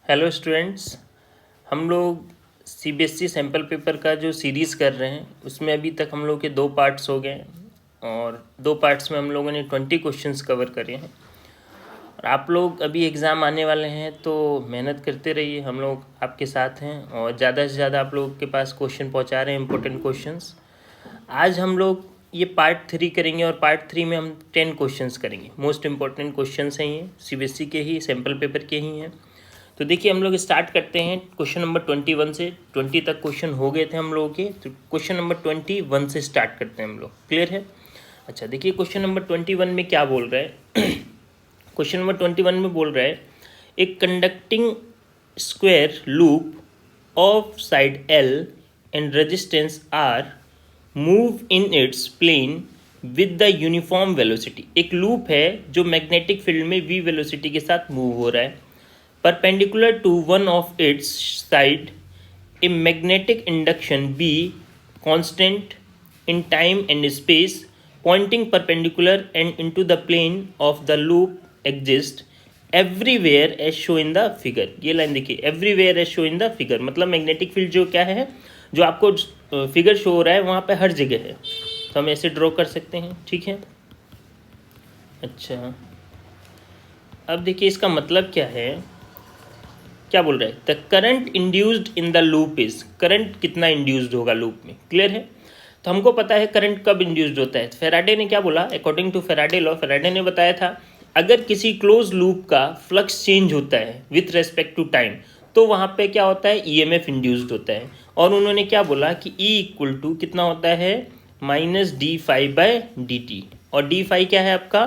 Hello students, हम लोग CBSE sample paper का जो सीरीज़ कर रहे हैं उसमें अभी तक हम लोग के 2 पार्ट्स हो गए हैं और 2 पार्ट्स में हम लोगों ने 20 क्वेश्चंस कवर करे हैं। और आप लोग अभी एग्ज़ाम आने वाले हैं तो मेहनत करते रहिए, हम लोग आपके साथ हैं और ज़्यादा से ज़्यादा आप लोग के पास क्वेश्चन पहुंचा रहे हैं, इंपॉर्टेंट क्वेश्चंस। आज हम लोग ये पार्ट 3 करेंगे और पार्ट 3 में हम 10 क्वेश्चंस करेंगे। मोस्ट इंपॉर्टेंट क्वेश्चंस हैं, ये सीबीएसई के ही सैम्पल पेपर के ही हैं। तो देखिए हम लोग स्टार्ट करते हैं क्वेश्चन नंबर 21 से। 20 तक क्वेश्चन हो गए थे हम लोगों के, तो क्वेश्चन नंबर 21 से स्टार्ट करते हैं हम लोग। क्लियर है? अच्छा, देखिए क्वेश्चन नंबर 21 में क्या बोल रहा है। क्वेश्चन नंबर 21 में बोल रहा है एक conducting square loop of side L and resistance R move in its plane with the uniform velocity. एक लूप है जो मैग्नेटिक फील्ड में v वेलोसिटी के साथ मूव हो रहा है। Perpendicular to one of its side, a magnetic induction B constant in time and space pointing perpendicular and into the plane of the loop exists everywhere as shown in the figure। ये line देखिए, everywhere as shown in the figure, मतलब magnetic field जो क्या है, जो आपको figure show हो रहा है वहाँ पे हर जगह है। तो हम ऐसे ड्रॉ कर सकते हैं, ठीक है। अच्छा, अब देखिए इसका मतलब क्या है, क्या बोल रहा है। The current induced in the loop is, current कितना इंड्यूस्ड होगा लूप में। क्लियर है? तो हमको पता है करंट कब इंड्यूस्ड होता है। फेराडे ने क्या बोला, according to Faraday law, Faraday ने बताया था अगर किसी क्लोज लूप का फ्लक्स चेंज होता है विथ रेस्पेक्ट टू टाइम तो वहाँ पे क्या होता है, ईएमएफ इंड्यूस्ड होता है। और उन्होंने क्या बोला कि E इक्वल टू कितना होता है, -d∅/dt। और d∅ क्या है आपका,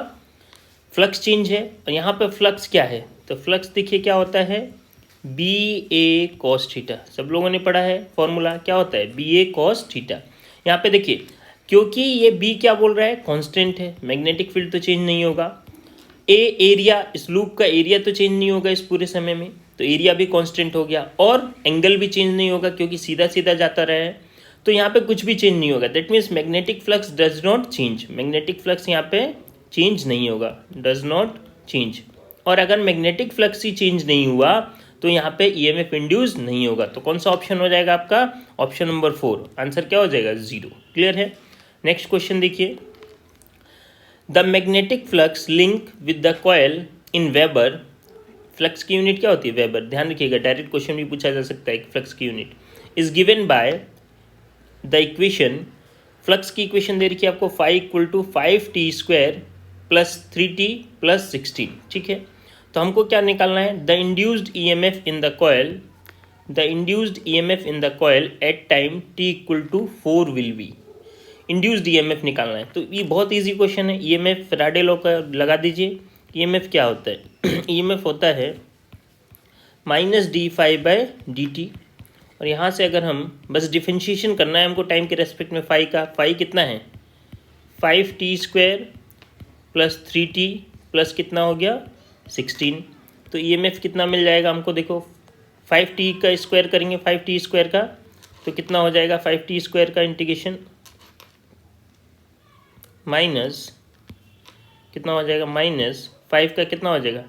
फ्लक्स चेंज है। और यहाँ पे फ्लक्स क्या है, तो फ्लक्स देखिए क्या होता है, बी ए कॉस थीटा। सब लोगों ने पढ़ा है फॉर्मूला, क्या होता है, बी ए कॉस थीटा। यहाँ पे देखिए क्योंकि ये बी क्या बोल रहा है, कांस्टेंट है, मैग्नेटिक फील्ड तो चेंज नहीं होगा। ए एरिया, इस लूप का एरिया तो चेंज नहीं होगा इस पूरे समय में, तो एरिया भी कांस्टेंट हो गया। और एंगल भी चेंज नहीं होगा क्योंकि सीधा सीधा जाता रहा है, तो यहाँ पे कुछ भी चेंज नहीं होगा। That means magnetic flux does not change, magnetic flux यहाँ पे चेंज नहीं होगा, डज नॉट चेंज। और अगर मैग्नेटिक फ्लक्स ही चेंज नहीं हुआ तो यहाँ पे ईएमएफ इंड्यूस नहीं होगा। तो कौन सा ऑप्शन हो जाएगा आपका, ऑप्शन नंबर 4। आंसर क्या हो जाएगा, 0। क्लियर है? नेक्स्ट क्वेश्चन देखिए, the magnetic flux link with the coil in weber. Flux की यूनिट क्या होती है, वेबर। ध्यान रखिएगा, डायरेक्ट क्वेश्चन भी पूछा जा सकता है फ्लक्स की unit. Is given by the equation, flux की इक्वेशन दे रखी है आपको, phi equal to 5t² + 3t + 16। ठीक है, तो हमको क्या निकालना है, the induced EMF in the coil, the induced EMF in the coil at time t equal to 4 will be. Induced EMF निकालना है, तो ये बहुत इजी क्वेश्चन है। ईएमएफ फेराडे लॉ का लगा दीजिए। ईएमएफ क्या होता है, ईएमएफ होता है -d∅/dt। और यहाँ से अगर हम बस डिफरेंशिएशन करना है हमको टाइम के रेस्पेक्ट में, फाई का, फाई कितना है, 5t² + 3t + कितना हो गया, 16। तो ईएमएफ कितना मिल जाएगा हमको, देखो 5t का स्क्वायर करेंगे, 5t² का, तो कितना हो जाएगा, 5t² का इंटीग्रेशन माइनस कितना हो जाएगा, -5 का कितना हो जाएगा,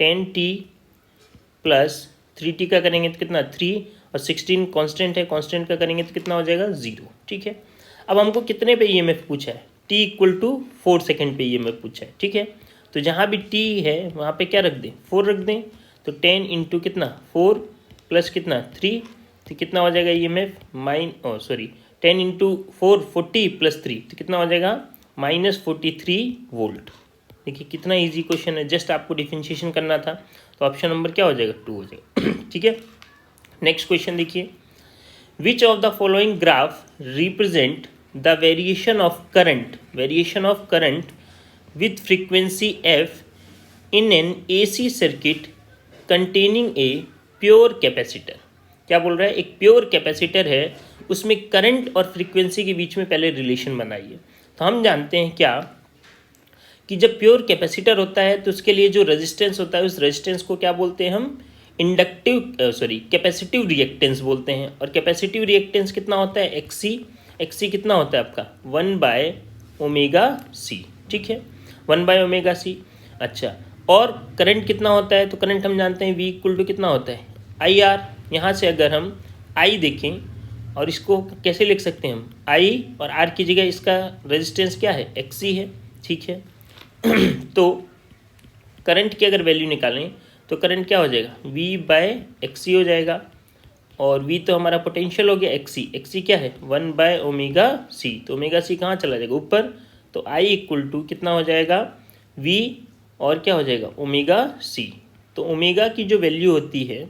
10t + 3t का करेंगे तो कितना, 3, और 16 कांस्टेंट है, कांस्टेंट का करेंगे तो कितना हो जाएगा, 0। ठीक है, अब हमको कितने पे ईएमएफ पूछा है, t इक्वल टू 4 सेकेंड पे ईएमएफ पूछा है। ठीक है, तो जहाँ भी t है वहाँ पे क्या रख दें, 4 रख दें। तो 10 इंटू कितना, 4 + कितना, 3, तो कितना हो जाएगा ईएमएफ, 10 इंटू 4 40 + 3, तो कितना हो जाएगा, -43 वोल्ट। देखिए कितना इजी क्वेश्चन है, जस्ट आपको डिफरेंशिएशन करना था। तो ऑप्शन नंबर क्या हो जाएगा, 2 हो जाएगा। ठीक है, नेक्स्ट क्वेश्चन देखिए, which of the following graph represent the variation of current with frequency f in an AC circuit containing a pure capacitor. क्या बोल रहा है, एक प्योर कैपेसिटर है, उसमें करंट और फ्रीक्वेंसी के बीच में पहले रिलेशन बनाइए। तो हम जानते हैं क्या, कि जब प्योर कैपेसिटर होता है तो उसके लिए जो रेजिस्टेंस होता है उस रेजिस्टेंस को क्या बोलते हैं हम, कैपेसिटिव रिएक्टेंस बोलते हैं। और कैपेसिटिव रिएक्टेंस कितना होता है, XC कितना होता है आपका, 1/ωc। ठीक है, 1/ωc। अच्छा, और करंट कितना होता है, तो करंट हम जानते हैं V इक्वल टू कितना होता है IR। यहाँ से अगर हम I देखें और इसको कैसे लिख सकते हैं हम, I और R की जगह इसका रेजिस्टेंस क्या है, XC है, ठीक है। तो करंट की अगर वैल्यू निकालें तो करंट क्या हो जाएगा, V/XC हो जाएगा, और V तो हमारा पोटेंशियल हो गया, XC क्या है 1/ωc, तो ωc कहाँ चला जाएगा ऊपर, तो I इक्वल टू कितना हो जाएगा V और क्या हो जाएगा ωc। तो ओमेगा की जो वैल्यू होती है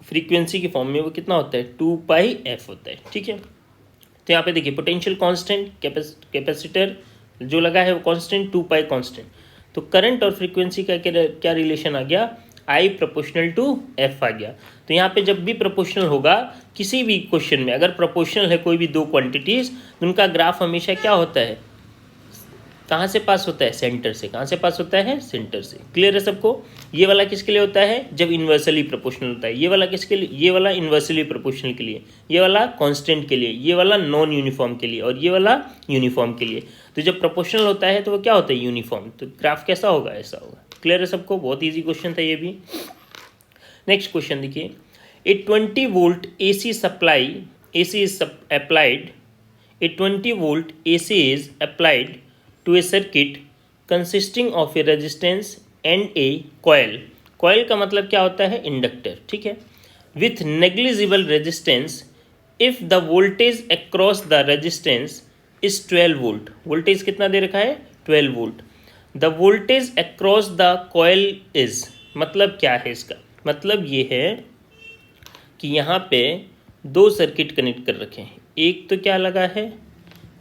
फ्रीक्वेंसी के फॉर्म में वो कितना होता है 2πf होता है, ठीक है। तो यहाँ पे देखिए पोटेंशियल कांस्टेंट, कैपेसिटर जो लगा है वो कांस्टेंट, 2π कांस्टेंट। तो करंट और फ्रीक्वेंसी का क्या रिलेशन आ गया, I प्रोपोर्शनल टू F आ गया। तो यहाँ पे जब भी प्रोपोर्शनल होगा किसी भी क्वेश्चन में, अगर प्रोपोर्शनल है कोई भी दो क्वांटिटीज, तो उनका ग्राफ हमेशा क्या होता है, कहाँ से पास होता है, सेंटर से। कहाँ से पास होता है, सेंटर से। क्लियर है सबको। ये वाला किसके लिए होता है, जब इन्वर्सली प्रोपोर्शनल होता है। ये वाला किसके लिए, ये वाला इन्वर्सली प्रोपोर्शनल के लिए, ये वाला कांस्टेंट के लिए, ये वाला नॉन यूनिफॉर्म के लिए, और ये वाला यूनिफॉर्म के लिए। तो जब प्रोपोर्शनल होता है तो वो क्या होता है, यूनिफॉर्म। तो ग्राफ कैसा होगा, ऐसा होगा। क्लियर है सबको, बहुत ईजी क्वेश्चन था ये भी। नेक्स्ट क्वेश्चन देखिए, ए 20 volt AC supply, AC is applied, a 20 volt AC is applied to a circuit consisting of a resistance and a coil। coil का मतलब क्या होता है, इंडक्टर, ठीक है। with negligible resistance if the voltage across the resistance is 12 volt। Voltage कितना दे रखा है, 12 volt. the voltage across the coil is, मतलब क्या है इसका, मतलब ये है कि यहाँ पे दो सर्किट कनेक्ट कर रखे हैं। एक तो क्या लगा है,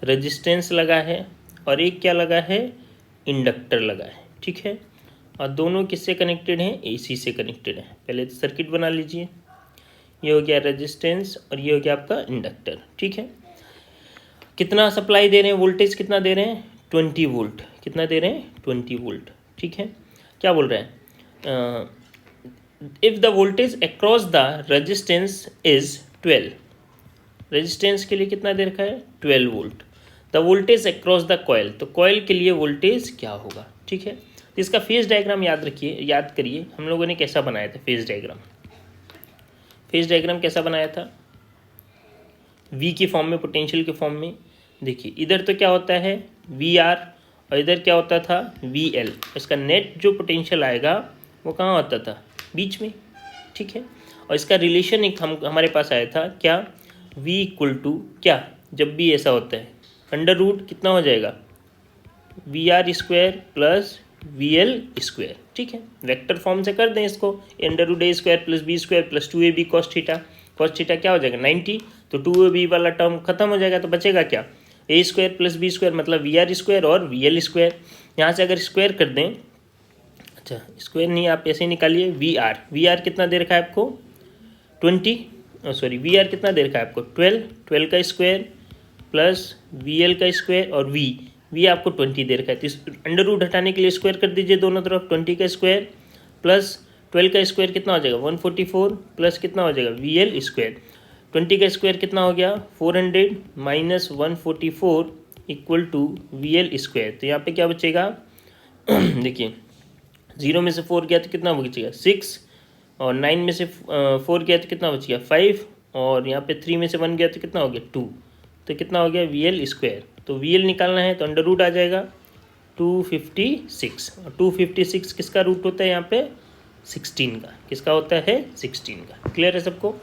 रेजिस्टेंस लगा है, और एक क्या लगा है, इंडक्टर लगा है, ठीक है। और दोनों किससे कनेक्टेड हैं, AC से कनेक्टेड है। पहले तो सर्किट बना लीजिए, ये हो गया रेजिस्टेंस और ये हो गया आपका इंडक्टर, ठीक है। कितना सप्लाई दे रहे हैं, वोल्टेज कितना दे रहे हैं, 20 वोल्ट। कितना दे रहे हैं, 20 वोल्ट, ठीक है। क्या बोल रहे हैं, if the voltage across the resistance is 12, resistance के लिए कितना दे रखा है, 12 volt. The voltage across the coil, तो कॉयल के लिए वोल्टेज क्या होगा, ठीक है। तो इसका फेज डायग्राम याद रखिए, याद करिए हम लोगों ने कैसा बनाया था फेज डायग्राम। फेज डायग्राम कैसा बनाया था, V के फॉर्म में, पोटेंशियल के फॉर्म में। देखिए इधर तो क्या होता है VR, और इधर क्या होता था VL। इसका नेट जो पोटेंशियल आएगा वो कहाँ होता था, बीच में, ठीक है। और इसका रिलेशन एक हमारे पास आया था क्या, V इक्वल टू क्या, जब भी ऐसा होता है अंडर रूट कितना हो जाएगा, VR square plus VL square, ठीक है। वेक्टर फॉर्म से कर दें इसको, under root A square plus B square plus 2AB cos theta. Cos theta क्या हो जाएगा 90, तो 2AB वाला टर्म खत्म हो जाएगा, तो बचेगा क्या, A square plus B square मतलब VR स्क्वायर और VL स्क्वायर। यहाँ से अगर स्क्वायर कर दें, अच्छा स्क्वायर नहीं आप ऐसे ही निकालिए, VR कितना दे रखा है आपको 20, सॉरी VR कितना दे रखा है आपको 12 का स्क्वायर प्लस VL का स्क्वायर, और V आपको 20 दे रखा है। तो अंडर रूट हटाने के लिए स्क्वायर कर दीजिए दोनों तरफ, 20 का स्क्वायर प्लस 12 का स्क्वायर कितना हो जाएगा 144, प्लस कितना हो जाएगा VL स्क्वायर। 20 का स्क्वायर कितना हो गया 400 minus 144 equal to VL square. तो यहाँ पे क्या बचेगा देखिए 0 में से 4 गया तो कितना बचेगा 6, और 9 में से 4 गया तो कितना बच गया 5, और यहाँ पे 3 में से 1 गया तो कितना हो गया 2, तो कितना हो गया VL स्क्वायर। तो VL निकालना है तो अंडर रूट आ जाएगा 256, और 256 किसका रूट होता है यहाँ पे 16 का, किसका होता है 16 का। क्लियर है सबको।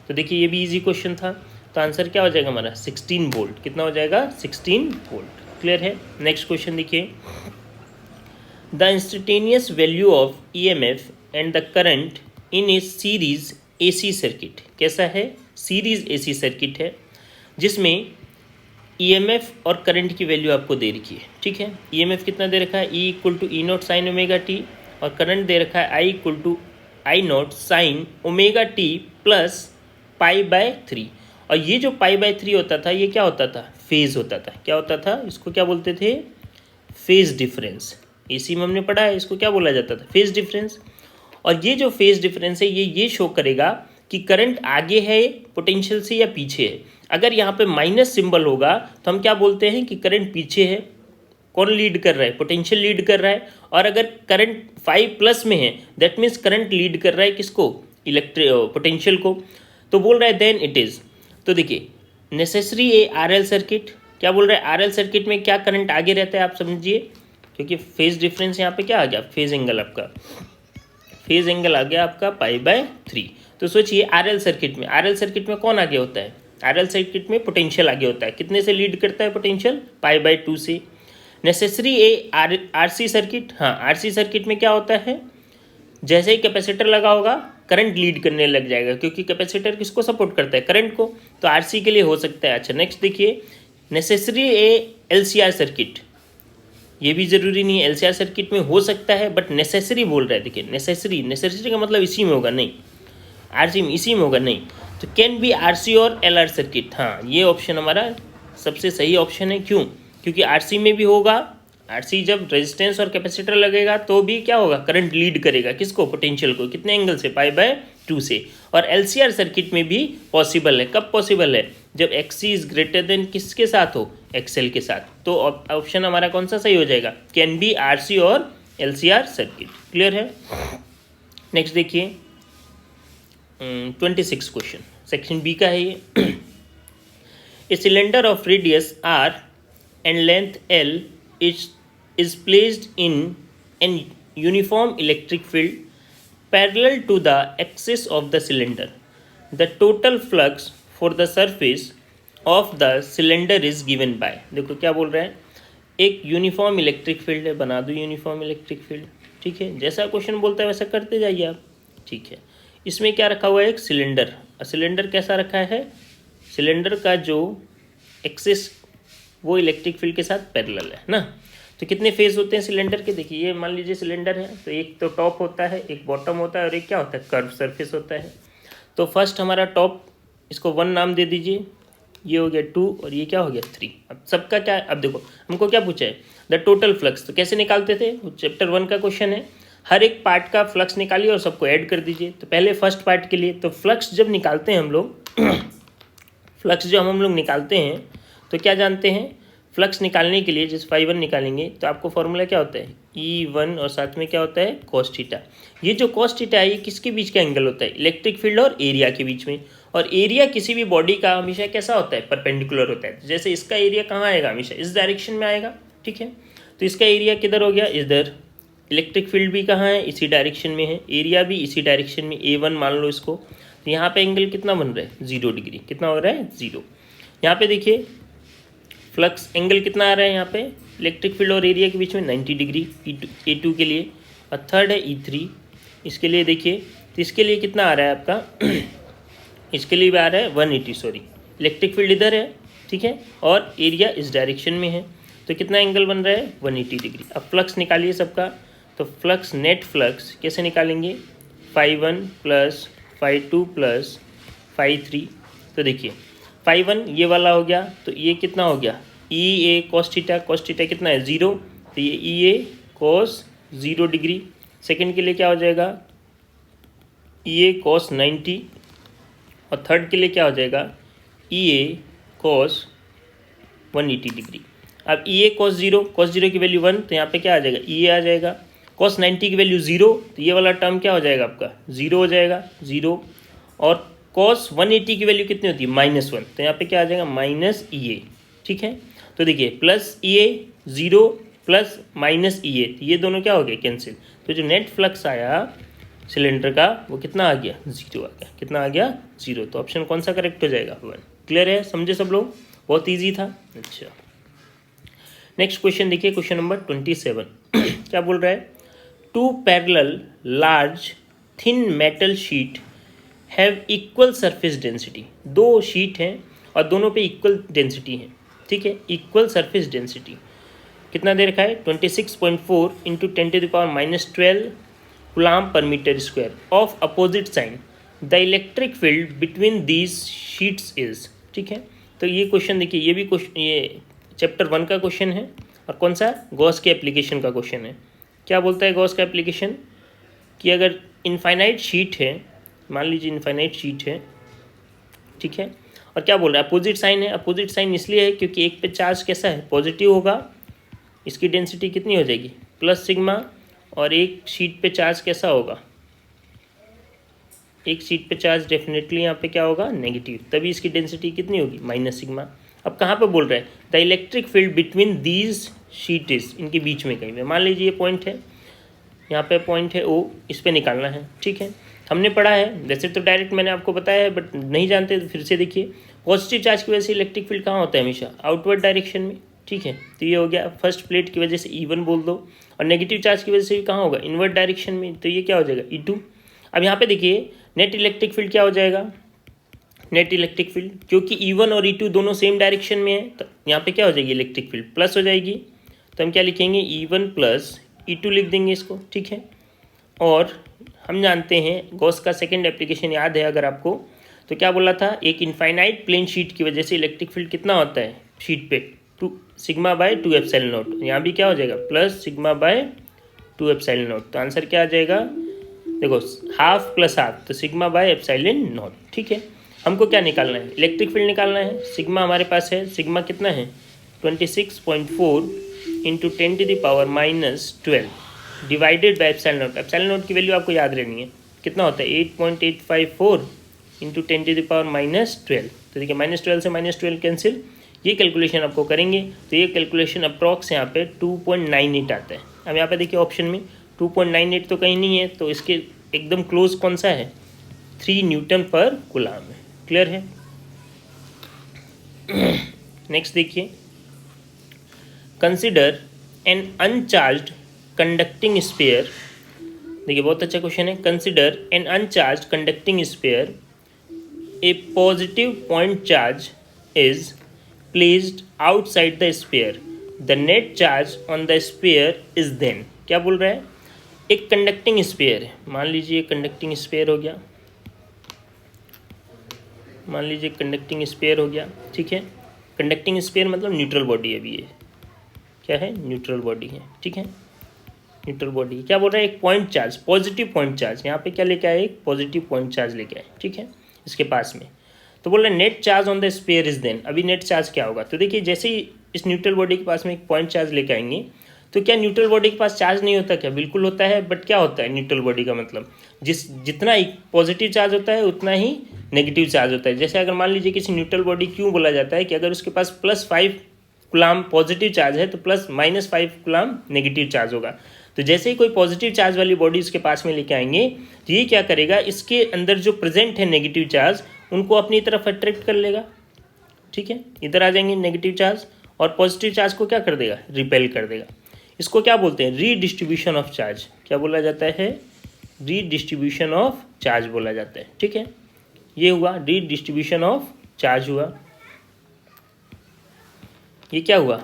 तो देखिए ये भी इजी क्वेश्चन था, तो आंसर क्या हो जाएगा हमारा 16 वोल्ट। कितना हो जाएगा 16 वोल्ट। क्लियर है। नेक्स्ट क्वेश्चन देखिए, the instantaneous value of EMF and the current in A series AC circuit. कैसा है, सीरीज AC सर्किट है जिसमें EMF और करंट की वैल्यू आपको दे रखी है, ठीक है। EMF कितना दे रखा है E equal to E0 sine omega t, और करंट दे रखा है I equal to I0 sine omega t plus π/3। और ये जो π/3 होता था ये क्या होता था, फेज होता था। क्या होता था, इसको क्या बोलते थे, फेज डिफरेंस। AC में हमने पढ़ा है, इसको क्या बोला जाता था, फेज डिफरेंस। और ये जो फेज डिफरेंस है ये शो करेगा कि करंट आगे है पोटेंशियल से या पीछे है। अगर यहाँ पे माइनस सिंबल होगा तो हम क्या बोलते हैं कि करंट पीछे है, कौन लीड कर रहा है? पोटेंशियल लीड कर रहा है। और अगर करंट 5+ में है दैट मीन्स करंट लीड कर रहा है किसको? पोटेंशियल को। तो बोल रहा है देन इट इज़। तो देखिए नेसेसरी ए RL सर्किट, क्या बोल रहा है? RL सर्किट में क्या करंट आगे रहता है आप समझिए, क्योंकि फेज डिफरेंस यहाँ पे क्या आ गया? फेज एंगल आपका, फेज एंगल आ गया आपका π/3। तो सोचिए RL सर्किट में कौन आगे होता है? RL सर्किट में पोटेंशियल आगे होता है। कितने से लीड करता है पोटेंशियल? π/2 से। नेसेसरी ए RC सर्किट, हाँ RC सर्किट में क्या होता है? जैसे ही कैपेसिटर लगा होगा करंट लीड करने लग जाएगा, क्योंकि कैपेसिटर किसको सपोर्ट करता है? करंट को। तो RC के लिए हो सकता है। अच्छा नेक्स्ट देखिए नेसेसरी ए LCR सर्किट, ये भी ज़रूरी नहीं है, LCR सर्किट में हो सकता है बट नेसेसरी बोल रहा है। देखिए नेसेसरी का मतलब इसी में होगा नहीं, RC में इसी में होगा नहीं। तो कैन बी RC और LR सर्किट, हाँ ये ऑप्शन हमारा सबसे सही ऑप्शन है। क्यों? क्योंकि RC में भी होगा, RC जब रेजिस्टेंस और कैपेसिटर लगेगा तो भी क्या होगा? करंट लीड करेगा किसको? पोटेंशियल को। कितने एंगल से? π/2 से। और LCR सर्किट में भी पॉसिबल है। कब पॉसिबल है? जब XC इज ग्रेटर देन किसके साथ हो? XL के साथ। तो ऑप्शन हमारा कौन सा सही हो जाएगा? कैन बी RC और LCR सर्किट। क्लियर है? नेक्स्ट देखिए 26 क्वेश्चन, सेक्शन बी का है ये। A cylinder of radius R and length L is placed in an uniform electric field parallel to the axis of the cylinder. The total flux for the surface of the cylinder is given by, देखो क्या बोल रहा है? एक uniform electric field है, बना दो uniform electric field. ठीक है, जैसा क्वेश्चन बोलता है वैसा करते जाइए आप। ठीक है, इसमें क्या रखा हुआ है? एक सिलेंडर। सिलेंडर कैसा रखा है? सिलेंडर का जो एक्सिस वो इलेक्ट्रिक फील्ड के साथ पैरेलल है ना। तो कितने फेज होते हैं सिलेंडर के? देखिए ये मान लीजिए सिलेंडर है, तो एक तो टॉप होता है, एक बॉटम होता है और एक क्या होता है? कर्व सरफेस होता है। तो फर्स्ट हमारा टॉप, इसको 1 नाम दे दीजिए, ये हो गया 2 और ये क्या हो गया 3। अब सबका क्या? अब देखो हमको क्या पूछा है? The total flux. तो कैसे निकालते थे? चैप्टर 1 का क्वेश्चन है। हर एक पार्ट का फ्लक्स निकालिए और सबको ऐड कर दीजिए। तो पहले फर्स्ट पार्ट के लिए, तो फ्लक्स जब निकालते हैं हम लोग फ्लक्स जो हम लोग निकालते हैं तो क्या जानते हैं? फ्लक्स निकालने के लिए जैसे φ1 निकालेंगे तो आपको फॉर्मूला क्या होता है? E1 और साथ में क्या होता है? cos theta. ये जो cos थीटा है ये किसके बीच का एंगल होता है? इलेक्ट्रिक फील्ड और एरिया के बीच में। और एरिया किसी भी बॉडी का हमेशा कैसा होता है? परपेंडिकुलर होता है। जैसे इसका एरिया कहाँ आएगा? हमेशा इस डायरेक्शन में आएगा। ठीक है, तो इसका एरिया किधर हो गया? इधर। इलेक्ट्रिक फील्ड भी कहाँ है? इसी डायरेक्शन में है, एरिया भी इसी डायरेक्शन में, A1 मान लो इसको। तो यहाँ पे एंगल कितना बन रहा है? 0 डिग्री। कितना हो रहा है? 0। यहाँ पे देखिए फ्लक्स एंगल कितना आ रहा है यहाँ पे? इलेक्ट्रिक फील्ड और एरिया के बीच में 90 डिग्री A2 के लिए। और थर्ड है E3, इसके लिए देखिए, तो इसके लिए कितना आ रहा है आपका? इसके लिए भी आ रहा है 180, सॉरी इलेक्ट्रिक फील्ड इधर है, ठीक है, और एरिया इस डायरेक्शन में है। तो कितना एंगल बन रहा है? 180 डिग्री। अब फ्लक्स निकालिए सबका। तो फ्लक्स, नेट फ्लक्स कैसे निकालेंगे? φ1 प्लस φ2 प्लस φ3। तो देखिए φ1 ये वाला हो गया, तो ये कितना हो गया? EA cos theta. cos theta कितना है? 0। तो ये EA cos 0 डिग्री। सेकंड के लिए क्या हो जाएगा? EA cos 90। और थर्ड के लिए क्या हो जाएगा? EA cos 180 degree. अब EA cos 0 की वैल्यू 1, तो यहाँ पे क्या आ जाएगा? EA आ जाएगा। cos 90 की वैल्यू 0, तो ये वाला टर्म क्या हो जाएगा आपका? 0 हो जाएगा, 0। और cos 180 की वैल्यू कितनी होती है? -1, तो यहाँ पे क्या आ जाएगा? -EA। ठीक है, तो देखिए प्लस EA 0 प्लस -EA, तो ये दोनों क्या हो गए? कैंसिल। तो जो नेट फ्लक्स आया सिलेंडर का वो कितना आ गया? 0 आ गया। कितना आ गया? 0। तो ऑप्शन कौन सा करेक्ट हो जाएगा? 1। क्लियर है? समझे सब लोग? बहुत ईजी था। अच्छा नेक्स्ट क्वेश्चन देखिए, क्वेश्चन नंबर 27 क्या बोल रहा है? 2 parallel large thin metal sheet have equal surface density. 2 sheet हैं और दोनों पे इक्वल डेंसिटी है। ठीक है, इक्वल सरफेस डेंसिटी कितना दे रखा है? 26.4 into 10⁻⁻12 coulomb per metre square of opposite sign. The electric field between these sheets is. ठीक है, तो ये क्वेश्चन देखिए, ये भी क्वेश्चन, ये चैप्टर 1 का क्वेश्चन है और कौन सा? गॉस के एप्लीकेशन का क्वेश्चन है। क्या बोलता है गॉस का एप्लीकेशन? कि अगर इनफाइनाइट शीट है, मान लीजिए इनफाइनाइट शीट है, ठीक है, और क्या बोल रहा है? अपोजिट साइन है। अपोजिट साइन इसलिए है क्योंकि एक पे चार्ज कैसा है? पॉजिटिव होगा, इसकी डेंसिटी कितनी हो जाएगी प्लस सिग्मा, और एक शीट पे चार्ज कैसा होगा, एक शीट पे चार्ज डेफिनेटली यहाँ पे क्या होगा नेगेटिव, तभी इसकी डेंसिटी कितनी होगी माइनस सिग्मा। अब कहाँ पे बोल रहा है the electric field between these sheet is, इनके बीच में कहीं पे, मान लीजिए ये पॉइंट है, यहाँ पे पॉइंट है ओ, इस पे निकालना है, ठीक है। हमने पढ़ा है, वैसे तो डायरेक्ट मैंने आपको बताया है, बट नहीं जानते तो फिर से देखिए। पॉजिटिव चार्ज की वजह से इलेक्ट्रिक फील्ड कहाँ होता है हमेशा आउटवर्ड डायरेक्शन में, ठीक है। तो ये हो गया फर्स्ट प्लेट की वजह से E1 बोल दो, और नेगेटिव चार्ज की वजह से भी कहाँ होगा इनवर्ट डायरेक्शन में, तो ये क्या हो जाएगा E2। अब यहाँ पे देखिए नेट इलेक्ट्रिक फील्ड क्या हो जाएगा, नेट इलेक्ट्रिक फील्ड, क्योंकि E1 और E2 दोनों सेम डायरेक्शन में है, तो यहाँ पे क्या हो जाएगी इलेक्ट्रिक फील्ड प्लस हो जाएगी, तो हम क्या लिखेंगे E1 प्लस E2 लिख देंगे इसको, ठीक है। और हम जानते हैं गॉस का सेकंड एप्लीकेशन याद है अगर आपको, तो क्या बोला था, एक इनफाइनाइट प्लेन शीट की वजह से इलेक्ट्रिक फील्ड कितना होता है शीट पे 2 सिग्मा बाय 2 एप्सिलॉन नॉट, यहाँ भी क्या हो जाएगा plus sigma bye 2 epsilon not, तो आंसर क्या आ जाएगा देखो हाफ प्लस हाफ, तो सिग्मा बाय एप्सिलॉन नॉट, ठीक है। हमको क्या निकालना है इलेक्ट्रिक फील्ड निकालना है, सिग्मा हमारे पास है, सिग्मा कितना है 26.4 into 10⁻⁻12 divided by epsilon not. Epsilon not की वैल्यू आपको याद रहनी है, कितना होता है 8.854 इंटू 10⁻⁻12, तो देखिए -12 से -12 कैंसिल, ये कैलकुलेशन आपको करेंगे तो ये कैलकुलेशन अप्रॉक्स यहाँ पे 2.98 आता है। अब यहाँ पे देखिए ऑप्शन में 2.98 तो कहीं नहीं है, तो इसके एकदम क्लोज कौन सा है 3 न्यूटन पर कूलाम है, क्लियर है। नेक्स्ट देखिए, consider an uncharged conducting sphere, देखिए बहुत अच्छा क्वेश्चन है। Consider an uncharged conducting sphere, a positive point charge is placed outside the sphere, the net charge on the sphere is then. क्या बोल रहा है, एक कंडक्टिंग स्फीयर है, मान लीजिए कंडक्टिंग स्फीयर हो गया, मान लीजिए कंडक्टिंग स्फीयर हो गया, ठीक है। कंडक्टिंग स्फीयर मतलब न्यूट्रल बॉडी है, अभी ये क्या है न्यूट्रल बॉडी है, ठीक है, न्यूट्रल बॉडी। क्या बोल रहा है एक point charge, positive point charge, यहाँ पे क्या लेके आए एक पॉजिटिव पॉइंट चार्ज लेके आए, ठीक है, इसके पास में। तो बोल रहे हैं net charge on the sphere is then, अभी नेट चार्ज क्या होगा, तो देखिए जैसे ही इस न्यूट्रल बॉडी के पास में एक पॉइंट चार्ज लेके आएंगे, तो क्या न्यूट्रल बॉडी के पास चार्ज नहीं होता क्या, बिल्कुल होता है, बट क्या होता है न्यूट्रल बॉडी का मतलब जितना पॉजिटिव चार्ज होता है उतना ही नेगेटिव चार्ज होता है। जैसे अगर मान लीजिए किसी न्यूट्रल बॉडी क्यों बोला जाता है कि अगर उसके पास +5 कूलाम पॉजिटिव चार्ज है तो +-5 कूलाम नेगेटिव चार्ज होगा। तो जैसे ही कोई पॉजिटिव चार्ज वाली बॉडी इसके पास में लेके आएंगे तो ये क्या करेगा, इसके अंदर जो प्रेजेंट है नेगेटिव चार्ज उनको अपनी तरफ अट्रैक्ट कर लेगा, ठीक है, इधर आ जाएंगे नेगेटिव चार्ज, और पॉजिटिव चार्ज को क्या कर देगा रिपेल कर देगा। इसको क्या बोलते हैं रीडिस्ट्रीब्यूशन ऑफ चार्ज, क्या बोला जाता है रीडिस्ट्रीब्यूशन ऑफ चार्ज बोला जाता है, ठीक है। ये हुआ रीडिस्ट्रीब्यूशन ऑफ चार्ज हुआ, ये क्या हुआ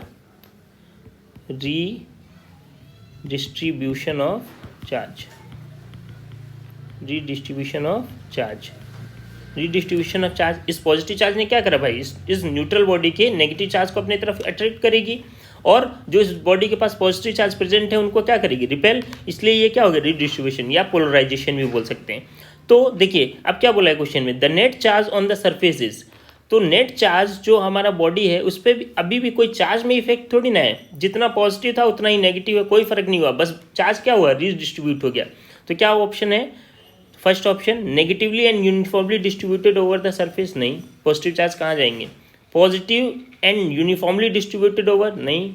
redistribution of charge, redistribution of charge, redistribution of charge. इस पॉजिटिव चार्ज ने क्या करा भाई, इस न्यूट्रल बॉडी के नेगेटिव चार्ज को अपनी तरफ अट्रैक्ट करेगी, और जो इस बॉडी के पास पॉजिटिव चार्ज प्रेजेंट है उनको क्या करेगी रिपेल, इसलिए ये क्या होगा रीडिस्ट्रीब्यूशन या पोलराइजेशन भी बोल सकते हैं। तो देखिए अब क्या बोला है क्वेश्चन में, the net charge on the surface is, तो नेट चार्ज जो हमारा बॉडी है उस पर अभी भी कोई चार्ज में इफेक्ट थोड़ी ना है, जितना पॉजिटिव था उतना ही नेगेटिव है, कोई फर्क नहीं हुआ, बस चार्ज क्या हुआ रीडिस्ट्रीब्यूट हो गया। तो क्या ऑप्शन है first option, negatively and uniformly distributed over the surface, नहीं, पॉजिटिव चार्ज कहाँ जाएंगे, positive and uniformly distributed over, नहीं,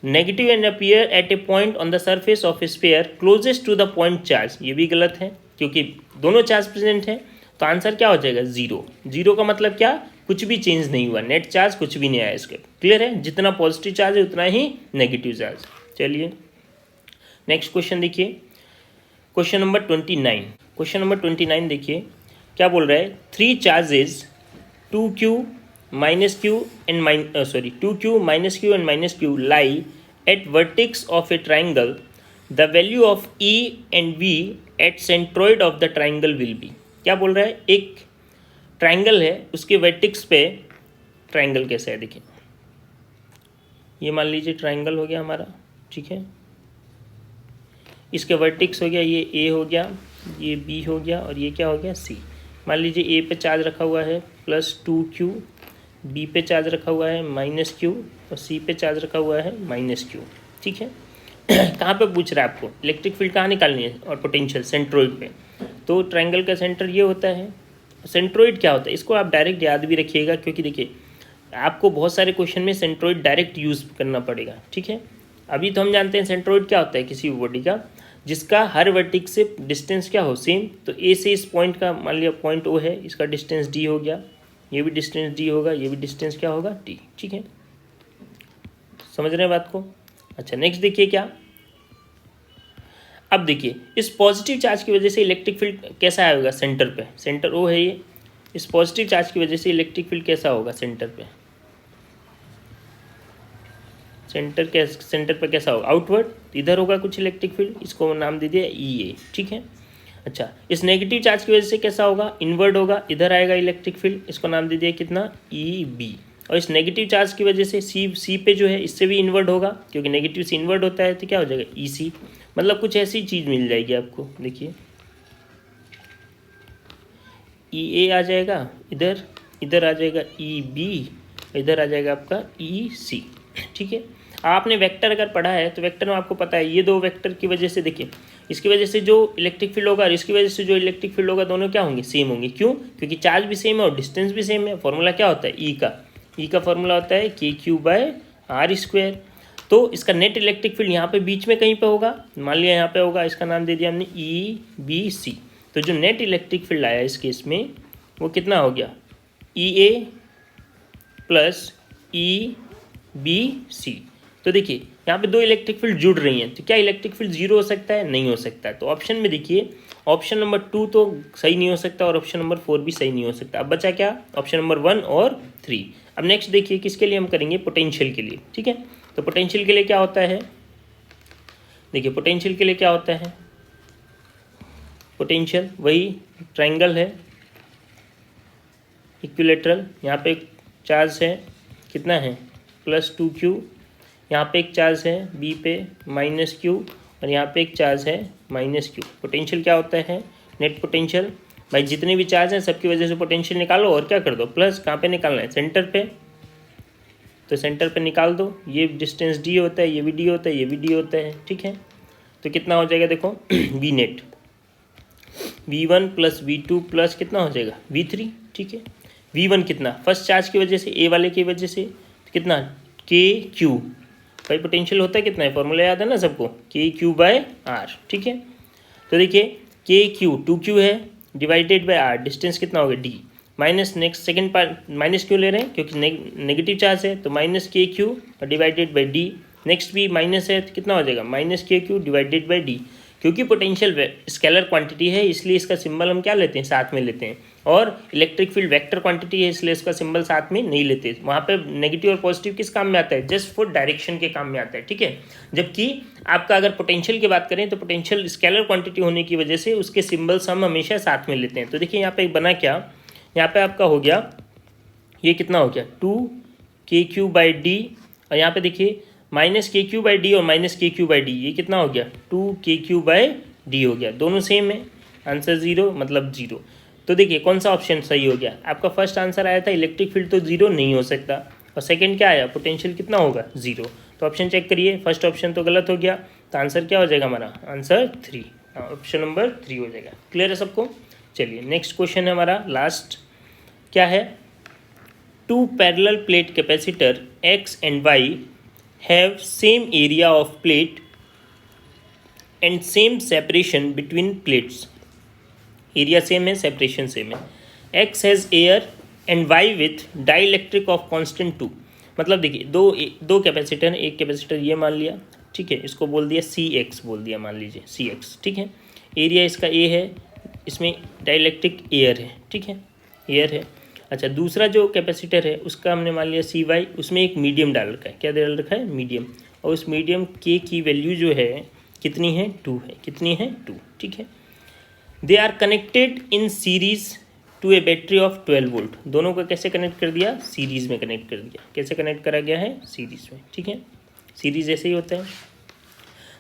negative and appear at a point on the surface of a sphere closest to the point charge, ये भी गलत है क्योंकि दोनों चार्ज प्रेजेंट है, तो आंसर क्या हो जाएगा 0। 0 का मतलब क्या, कुछ भी चेंज नहीं हुआ, नेट चार्ज कुछ भी नहीं आया इसके, क्लियर है, जितना पॉजिटिव चार्ज है उतना ही नेगेटिव चार्ज। चलिए नेक्स्ट क्वेश्चन देखिए, क्वेश्चन नंबर 29, क्वेश्चन नंबर 29 देखिए क्या बोल रहा है, 3 charges 2q minus q and -2q minus q and minus q lie at vertex of a triangle, the value of E and V at centroid of the triangle will be। क्या बोल रहा है, एक ट्राइंगल है उसके vertex पे, triangle कैसा है देखिए, ये मान लीजिए ट्राइंगल हो गया हमारा, ठीक है, इसके वर्टेक्स हो गया, ये A हो गया, ये B हो गया, और ये क्या हो गया C। मान लीजिए A पे चार्ज रखा हुआ है +2q, B पे चार्ज रखा हुआ है -q, और C पे चार्ज रखा हुआ है -q। ठीक है। कहाँ पे पूछ रहा है आपको इलेक्ट्रिक फील्ड कहाँ निकालनी है और पोटेंशियल सेंट्रोइड पे, तो ट्रायंगल का सेंटर ये होता है। सेंट्रोइड क्या होता है इसको आप डायरेक्ट याद भी रखिएगा, क्योंकि देखिए आपको बहुत सारे क्वेश्चन में सेंट्रोइड डायरेक्ट यूज़ करना पड़ेगा, ठीक है। अभी तो हम जानते हैं सेंट्रोइड क्या होता है, किसी बॉडी का जिसका हर वर्टिक्स से डिस्टेंस क्या हो सेम। तो ए से इस पॉइंट का मान लिया पॉइंट ओ है, इसका डिस्टेंस डी हो गया, ये भी डिस्टेंस डी होगा, ये भी डिस्टेंस क्या होगा डी, ठीक है। समझ रहे हैं बात को। अच्छा नेक्स्ट देखिए क्या, अब देखिए इस पॉजिटिव चार्ज की वजह से इलेक्ट्रिक फील्ड कैसा आएगा सेंटर पे, सेंटर ओ है ये, इस पॉजिटिव चार्ज की वजह से इलेक्ट्रिक फील्ड कैसा होगा सेंटर पे, सेंटर पे कैसा होगा आउटवर्ड, इधर होगा कुछ इलेक्ट्रिक फील्ड, इसको नाम दे दिया ई ए, ठीक है। अच्छा इस नेगेटिव चार्ज की वजह से कैसा होगा इनवर्ड होगा, इधर आएगा इलेक्ट्रिक फील्ड, इसको नाम दे दिया कितना ई बी। और इस नेगेटिव चार्ज की वजह से सी पे जो है इससे भी इन्वर्ट होगा, क्योंकि नेगेटिव से इन्वर्ट होता है तो क्या हो जाएगा ई सी। मतलब कुछ ऐसी चीज़ मिल जाएगी आपको, देखिए ई ए आ जाएगा इधर, इधर आ जाएगा ई बी, इधर आ जाएगा आपका ई सी, ठीक है। आपने वेक्टर अगर पढ़ा है तो वेक्टर में आपको पता है ये दो वेक्टर की वजह से देखिए इसकी वजह से जो इलेक्ट्रिक फील्ड होगा और इसकी वजह से जो इलेक्ट्रिक फील्ड होगा दोनों क्या होंगे सेम होंगे। क्यों? क्योंकि चार्ज भी सेम है और डिस्टेंस भी सेम है। फॉर्मूला क्या होता है ई का फॉर्मूला होता है के क्यू बाय आर स्क्वायर। तो इसका नेट इलेक्ट्रिक फील्ड यहाँ पे बीच में कहीं पे होगा, मान लिया यहाँ पे होगा, इसका नाम दे दिया हमने ई बी सी। तो जो नेट इलेक्ट्रिक फील्ड आया इस केस में वो कितना हो गया ई ए प्लस ई बी सी। तो देखिए यहाँ पे दो इलेक्ट्रिक फील्ड जुड़ रही हैं, तो क्या इलेक्ट्रिक फील्ड जीरो हो सकता है? नहीं हो सकता। तो ऑप्शन में देखिए ऑप्शन नंबर 2 तो सही नहीं हो सकता और ऑप्शन नंबर 4 भी सही नहीं हो सकता। अब बचा क्या ऑप्शन नंबर 1 और 3। अब नेक्स्ट देखिए किसके लिए हम करेंगे, पोटेंशियल के लिए, ठीक है। तो पोटेंशियल के लिए क्या होता है, देखिए पोटेंशियल के लिए क्या होता है, पोटेंशियल वही ट्रायंगल है इक्विलेटरल, यहाँ पे एक चार्ज है कितना है +2q, यहाँ पे एक चार्ज है बी पे -q और यहाँ पे एक चार्ज है -q। पोटेंशियल क्या होता है नेट पोटेंशियल, भाई जितने भी चार्ज हैं सबकी वजह से पोटेंशियल निकालो और क्या कर दो प्लस, कहाँ पे निकालना है सेंटर पे, तो सेंटर पे निकाल दो। ये डिस्टेंस डी होता है, ये भी डी होता है, ये भी डी होता है, ठीक है। तो कितना हो जाएगा देखो V net V1 + V2 plus कितना हो जाएगा V3, ठीक है। V1 कितना फर्स्ट चार्ज की वजह से ए वाले की वजह से कितना KQ, भाई पोटेंशियल होता है कितना है फॉर्मूला याद है ना सबको KQ/R, ठीक है। तो देखिए KQ 2Q है डिवाइडेड बाय R, डिस्टेंस कितना होगा D minus next second part minus क्यों ले रहे हैं क्योंकि नेगेटिव चार्ज है, तो -KQ divided by D। Next भी माइनस है तो कितना हो जाएगा -KQ डिवाइडेड बाय D। क्योंकि पोटेंशियल स्केलर क्वांटिटी है इसलिए इसका सिंबल हम क्या लेते हैं साथ में लेते हैं, और इलेक्ट्रिक फील्ड वेक्टर क्वांटिटी है इसलिए इसका सिंबल साथ में नहीं लेते। वहाँ पे नेगेटिव और पॉजिटिव किस काम में आता है, जस्ट फॉर डायरेक्शन के काम में आता है, ठीक है। जबकि आपका अगर पोटेंशियल की बात करें तो पोटेंशियल स्केलर क्वांटिटी होने की वजह से उसके सिंबल्स हम हमेशा साथ में लेते हैं। तो देखिए यहाँ पे बना क्या, यहाँ पे आपका हो गया ये कितना हो गया 2KQ/D और यहाँ पे देखिए -KQ/D और -KQ/D, ये कितना हो गया 2KQ/D हो गया, दोनों सेम है, आंसर 0 मतलब 0। तो देखिए कौन सा ऑप्शन सही हो गया, आपका फर्स्ट आंसर आया था इलेक्ट्रिक फील्ड तो 0 नहीं हो सकता, और सेकंड क्या आया पोटेंशियल कितना होगा 0। तो ऑप्शन चेक करिए, फर्स्ट ऑप्शन तो गलत हो गया, तो आंसर क्या हो जाएगा हमारा आंसर 3, ऑप्शन नंबर 3 हो जाएगा। क्लियर है सबको। चलिए नेक्स्ट क्वेश्चन है हमारा लास्ट, क्या है 2 parallel plate capacitor X and Y have same area of plate and same separation between plates। Area same है, सेपरेशन सेम है। X has air and Y with dielectric of constant 2। मतलब देखिए दो capacitor, एक capacitor ये मान लिया, ठीक है, इसको बोल दिया CX बोल दिया, मान लीजिए CX, ठीक है। एरिया इसका A है, इसमें डाइलेक्ट्रिक एयर है, ठीक है, एयर है। अच्छा दूसरा जो कैपेसिटर है उसका हमने मान लिया CY, उसमें एक मीडियम डाल रखा है, क्या डाल रखा है मीडियम, और उस मीडियम K की वैल्यू जो है कितनी है 2 है, कितनी है 2, ठीक है। They are connected in series to a battery of 12 volt. दोनों को कैसे कनेक्ट कर दिया, सीरीज में कनेक्ट कर दिया। कैसे कनेक्ट करा गया है, सीरीज में, ठीक है, सीरीज ऐसे ही होता है।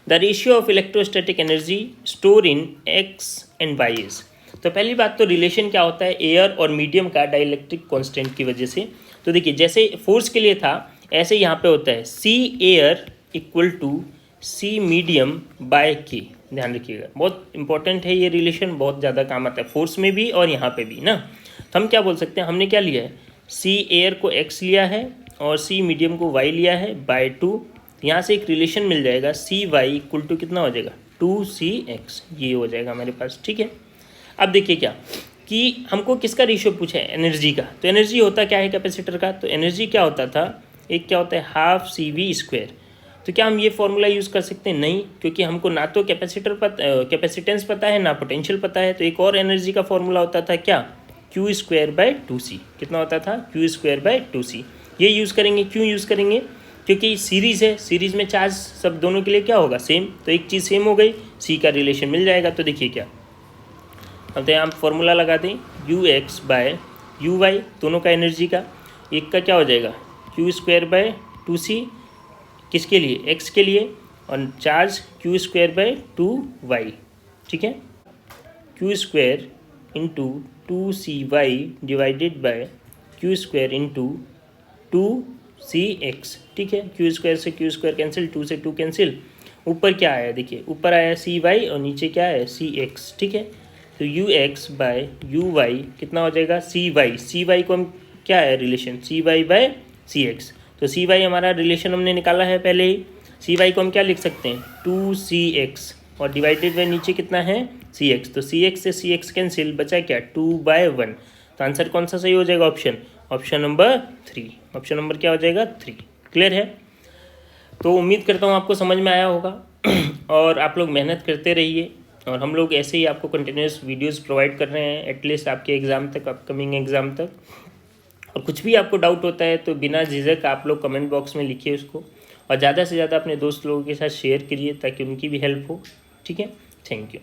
The ratio of electrostatic energy store in X and Y is. तो पहली बात तो रिलेशन क्या होता है एयर और मीडियम का डाइलेक्ट्रिक कांस्टेंट की वजह से। तो देखिए जैसे फोर्स के लिए था ऐसे यहाँ पे होता है C air equal to C medium by K. ध्यान रखिएगा, बहुत इंपॉर्टेंट है ये रिलेशन, बहुत ज़्यादा काम आता है फोर्स में भी और यहाँ पे भी ना। तो हम क्या बोल सकते हैं, हमने क्या लिया है, सी एयर को x लिया है और सी मीडियम को y लिया है बाय 2। यहाँ से एक रिलेशन मिल जाएगा सी वाई इक्वल टू कितना हो जाएगा 2cx, ये हो जाएगा हमारे पास। ठीक है, अब देखिए क्या कि हमको किसका रेशियो पूछा है, एनर्जी का। तो एनर्जी होता क्या है कैपेसिटर का, तो एनर्जी क्या होता था, एक क्या होता है हाफ CV²। तो क्या हम ये फॉर्मूला यूज़ कर सकते हैं, नहीं, क्योंकि हमको ना तो कैपेसिटेंस पता है ना पोटेंशियल पता है। तो एक और एनर्जी का फॉर्मूला होता था क्या, Q²/2C। कितना होता था, Q²/2C। ये यूज़ करेंगे, क्यों यूज़ करेंगे, क्योंकि सीरीज़ है, सीरीज़ में चार्ज सब दोनों के लिए क्या होगा, सेम। तो एक चीज़ सेम हो गई, सी का रिलेशन मिल जाएगा। तो देखिए क्या, अब तो यहाँ फॉर्मूला लगा दें Ux/Uy, दोनों का एनर्जी का, एक का क्या हो जाएगा Q²/2C, किसके लिए, x के लिए, और चार्ज Q²/2y। ठीक है, Q² into 2CY divided by Q² into 2CX। ठीक है, Q² से Q² कैंसिल, 2 से 2 कैंसिल, ऊपर क्या आया देखिए, ऊपर आया CY और नीचे क्या है CX। ठीक है, तो Ux/Uy कितना हो जाएगा CY को हम क्या है रिलेशन CY/CX। तो CY हमारा रिलेशन हमने निकाला है पहले ही, CY को हम क्या लिख सकते हैं 2CX और डिवाइडेड बाय नीचे कितना है CX। तो CX से CX कैंसिल, बचा क्या 2/1। तो आंसर कौन सा सही हो जाएगा, ऑप्शन नंबर 3। ऑप्शन नंबर क्या हो जाएगा 3। क्लियर है, तो उम्मीद करता हूँ आपको समझ में आया होगा और आप लोग मेहनत करते रहिए, और हम लोग ऐसे ही आपको कंटिन्यूस वीडियोस प्रोवाइड कर रहे हैं एटलीस्ट आपके एग्ज़ाम तक, अपकमिंग एग्ज़ाम तक। और कुछ भी आपको डाउट होता है तो बिना झिझक आप लोग कमेंट बॉक्स में लिखिए उसको, और ज़्यादा से ज़्यादा अपने दोस्त लोगों के साथ शेयर करिए ताकि उनकी भी हेल्प हो। ठीक है, थैंक यू।